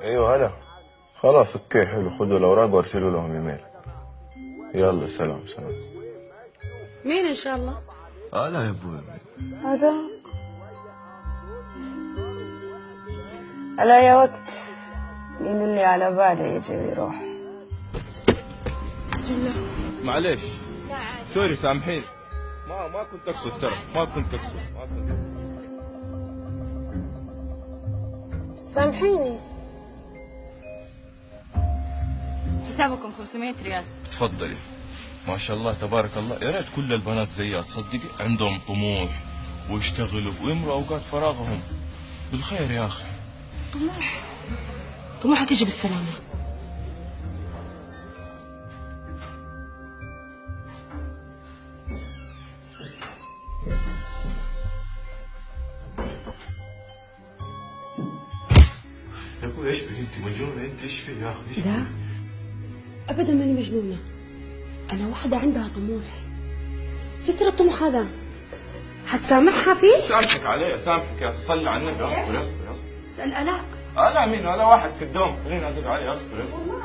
ايوه هلا. خلاص اوكي حلو، خذوا الاوراق وارسلوا لهم ايميل. يلا سلام سلام. مين ان شاء الله؟ لا يا ابوي. هذا هلا يا وقت. مين اللي على بالي يجي ويروح؟ بسم الله. معليش سوري سامحين. ما كنت اقصد ترى، ما كنت اقصد. سامحيني. حسابكم 500 ريال. تفضلي. ما شاء الله تبارك الله، يا ريت كل البنات زيها تصدقي، عندهم طموح ويشتغلوا ويمروا اوقات فراغهم بالخير يا اخي. طموحها تيجي بالسلامة. يا ابوي ايش بك انت مجنونه؟ انت ايش في يا اخي؟ لا ابدا ماني مجنونة، انا واحدة عندها طموح. ستر الطموح هذا حتسامحها فيه؟ سامحك عليه، سامحك يا اخي، صلي على النبي. اصبر اصبر اصبر. اسأل الاء. لا مين؟ ولا واحد في الدوم، خليني ادق عليه. اصبر اصبر.